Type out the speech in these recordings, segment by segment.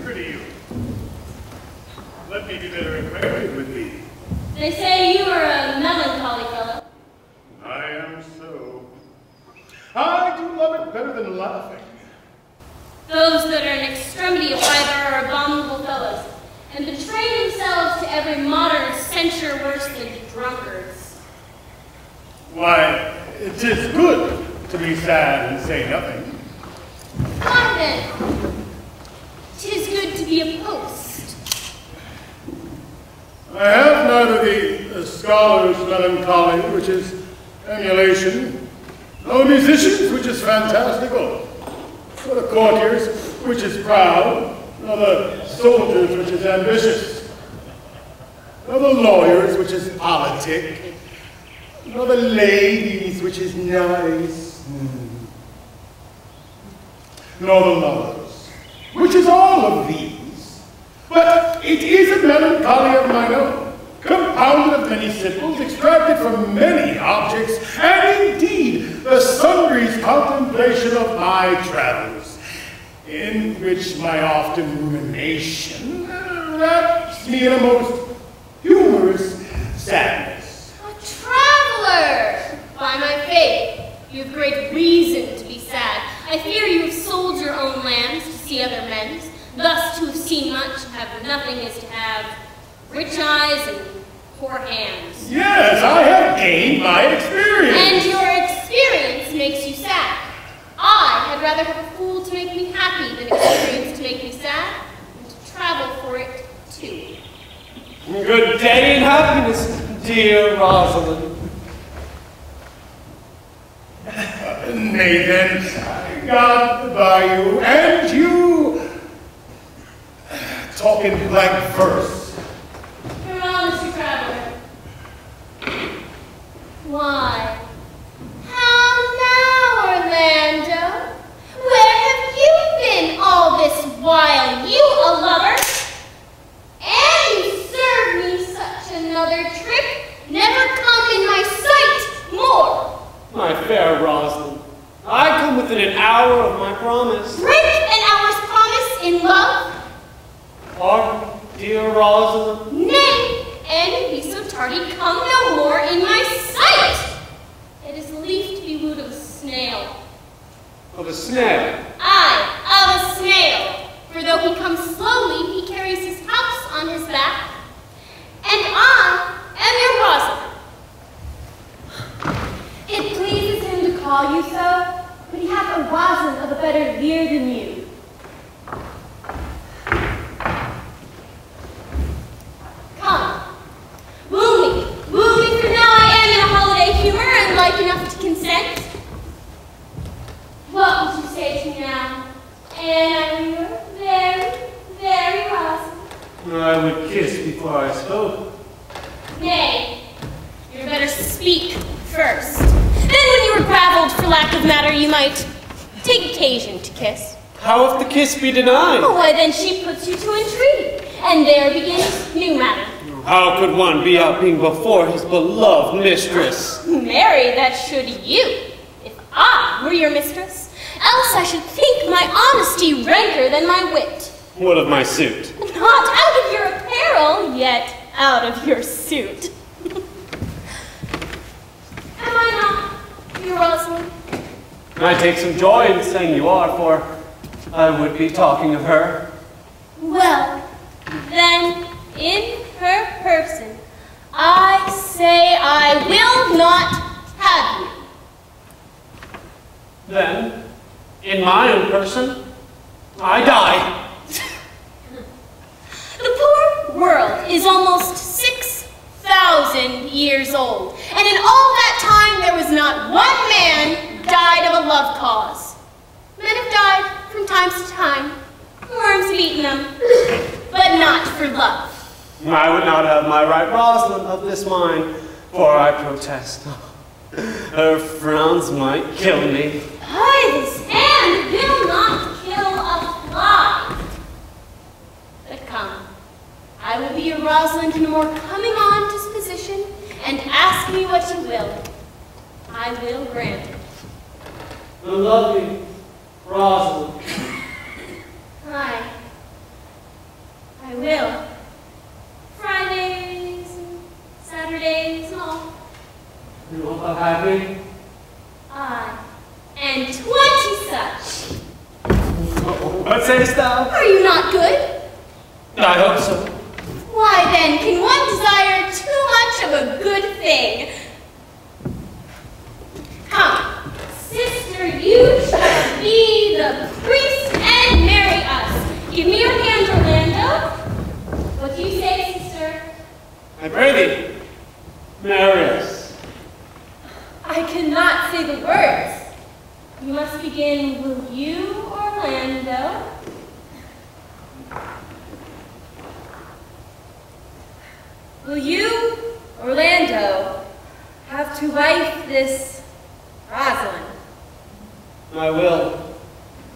Pretty you. Let me be better acquainted with thee. They say you are a melancholy fellow. I am so. I do love it better than laughing. Those that are an extremity of either are abominable fellows, and betray themselves to every modern censure worse than drunkards. Why, it is good to be sad and say nothing. Why then? 'Tis good to be a post. I have neither the scholar's melancholy, which is emulation, nor the musicians, which is fantastical, nor the courtiers, which is proud, nor the soldiers, which is ambitious, nor the lawyers, which is politic, nor the ladies, which is nice, nor the lovers, which is all of these. But it is a melancholy of mine own, compounded of many simples, extracted from many objects, and indeed the sundry's contemplation of my travels, in which my often rumination wraps me in a most humorous sadness. A traveler! By my faith, you have great reason to be sad. I fear you have sold your own lands to see other men's. Thus to have seen much, have nothing is to have rich eyes and poor hands. Yes, I have gained my experience. And your experience makes you sad. I had rather have a fool to make me happy than experience to make me sad, and to travel for it too. Good day and happiness, dear Rosalind. Nay then, God by you, and you talking blank verse. You're on, Mr. Traveler. Why? How now, Orlando? Where have you been all this while? You a lover? And you served me such another trick. Never come in my sight more. My fair Rosalind, I come within an hour of my promise. Break an hour's promise in love? Pardon, dear Rosalind? Nay, and be so tardy, come no more in my sight. It is lief to be wooed of a snail. Of a snail? Aye, of a snail. For though he comes slowly, he carries his house on his back. And I am your Rosalind. It pleases him to call you so, but he hath a Rosalind of a better year than you. Come, woo me, for now I am in a holiday humor and like enough to consent. What would you say to me now? And I am your very, very Rosalind. I would kiss before I spoke. Nay, you better speak first. Then when you were gravelled for lack of matter, you might take occasion to kiss. How if the kiss be denied? Oh, why then she puts you to entreaty, and there begins new matter. How could one be out being before his beloved mistress? Marry, that should you, if I were your mistress. Else I should think my honesty ranker than my wit. What of my suit? Not out of your apparel, yet out of your suit. Am I not your Rosalind? I take some joy in saying you are, for I would be talking of her. Well, then, in her person, I say I will not have you. Then, in my own person, I die. The poor world is almost 6,000 years old, and in all that time there was not one man died of a love cause. Men have died from time to time. Worms have eaten them, but not for love. I would not have my right Rosalind of this mind, for I protest. Her frowns might kill me. Aye, this hand will not kill a fly. But come, I will be your Rosalind in a more coming on disposition, and ask me what you will. I will grant it. The lovely Rosalind. Aye. of happy? Aye, and 20 such. What sayest thou? Are you not good? I hope so. Why then, can one desire too much of a good thing? Come, sister, you shall be the priest and marry us. Give me your hand, Orlando. What do you say, sister? I pray thee, marry us. I cannot say the words. You must begin, will you, Orlando? Will you, Orlando, have to wife this Rosalind? I will.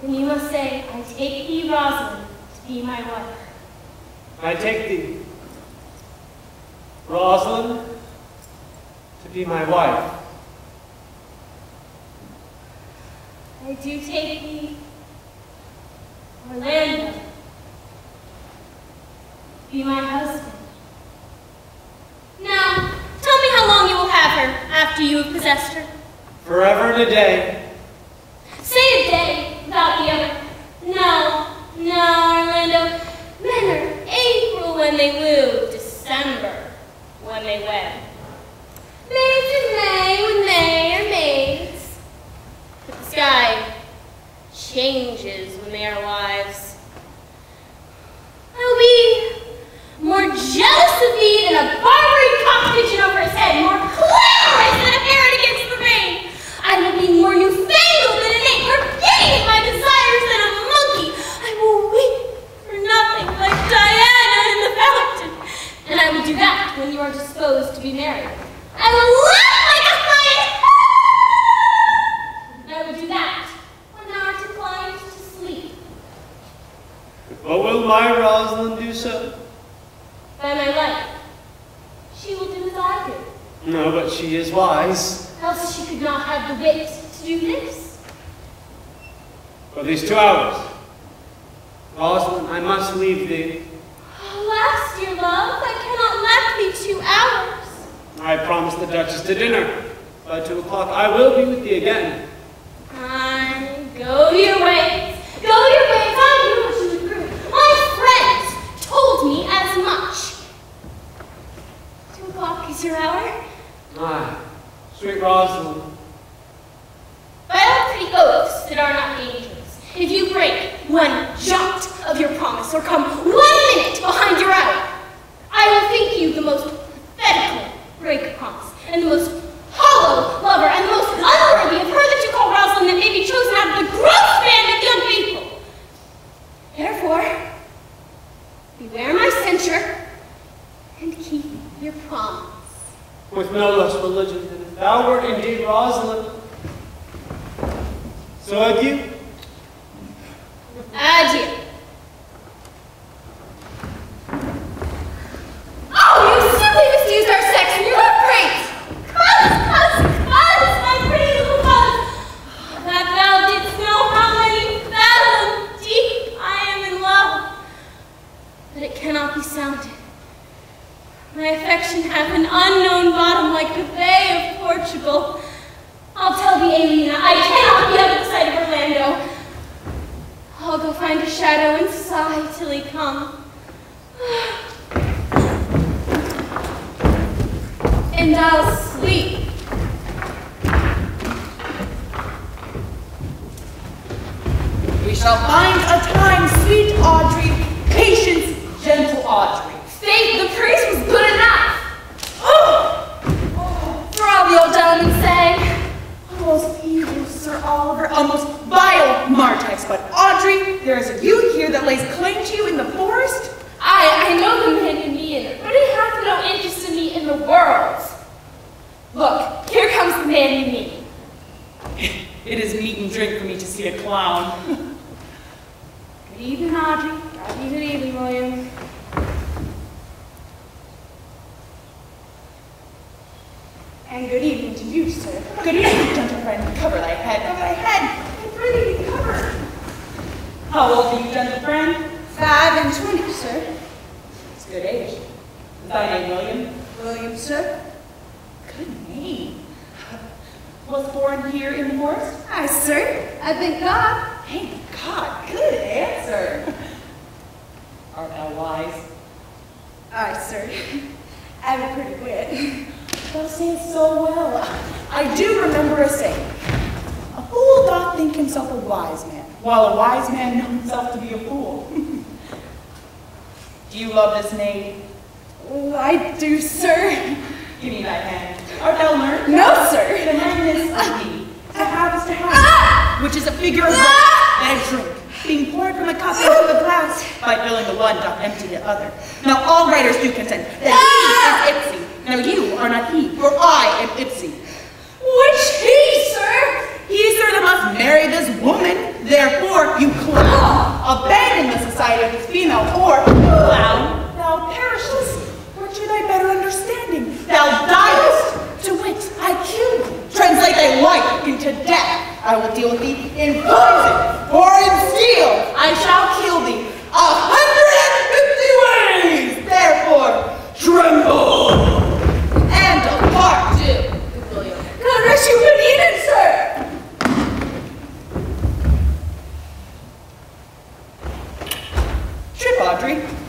Then you must say, I take thee, Rosalind, to be my wife. I take thee, Rosalind, to be my wife. I do take thee, Orlando, to be my husband. Now, tell me how long you will have her after you have possessed her. Forever and a day. Say a day without the other. No, Orlando. Men are April when they woo, December when they wed. Maids are May when they are maids. But the sky changes when they are wives. I'll be more jealous of thee than a Barbary cock pigeon over his head, more clamorous than a parrot against the rain. I will be more newfangled than an ape, more giddy in my desires than a monkey. I will weep for nothing like Diana in the fountain. And I will do that when you are disposed to be married. I will laugh like a hyena. And I will do that when thou art inclined to sleep. But will my Rosalind do so? By my life, she will do as I do. No, but she is wise. Else she could not have the wit to do this. For these 2 hours, Rosalind, I must leave thee. Alas, dear love, I cannot lack thee 2 hours. I promised the Duchess to dinner. By 2 o'clock, I will be with thee again. Aye, go your ways. Go your ways. I knew what you would prove. My friends told me as much. 2 o'clock is your hour. Ah, sweet Rosalind. By all pretty oaths that are not dangerous, if you break one jot of your promise or come 1 minute behind your hour, I will think you the most pathetical break of promise and the most hollow lover and the most unworthy of her that you call Rosalind that may be chosen out of the gross band of young people. Therefore, beware my censure and keep your promise. With no less religion than if thou wert indeed Rosalind. So adieu. Adieu. Oh, you simply misused our sex and you love praise. Cuz, my pretty little cuz. That thou didst know how many fathoms deep I am in love. But it cannot be sounded. My affection hath an unknown bottom like the Bay of Portugal. I'll tell thee, Alina, I cannot be out of the sight of Orlando. I'll go find a shadow and sigh till he come. And I'll sleep. We shall find a time, sweet Audrey, patience, gentle Audrey. Faith, the priest was good enough. For all the old gentlemen say. Almost evil, Sir Oliver, almost vile Martyrs, but Audrey, there is a youth here that lays claim to you in the forest. I know the man you mean, but he hath no interest in me in the world. Look, here comes the man you mean. It is meat and drink for me to see a clown. Good evening, Audrey. Good evening, William. And good evening to you, sir. Good evening, gentle friend. Cover thy head, I pray thee, cover. How old are you, gentle friend? 5 and 20, sir. It's good age. Is thy name William? William, sir. Good name. was born here in the forest? Aye, sir. I thank God. Thank God, good answer. Art thou wise? Aye, sir. I have a pretty wit. Thou sayest so well. I do remember a saying. A fool doth think himself a wise man, while a wise man knows himself to be a fool. Do you love this maid? Oh, I do, sir. Give me thy hand. Art thou learned? No, sir. The madness of thee. To have is to have, which is a figure of that drink, being poured from a cup into a glass. By filling the one doth empty the other. Now all writers do contend that he is Ipsy. Now you are not he, for I am Ipsy. Which he, sir? He, sir, that must marry this woman. Therefore, you clown, abandon the society of this female, or clown, thou perishest. Virtue thy better understanding. Thou diest. To wit, I kill thee. Translate thy life into death. I will deal with thee in poison or in steel. I shall kill thee 150 ways. Therefore, tremble and depart. God rest you good evening, sir. Trip, Audrey.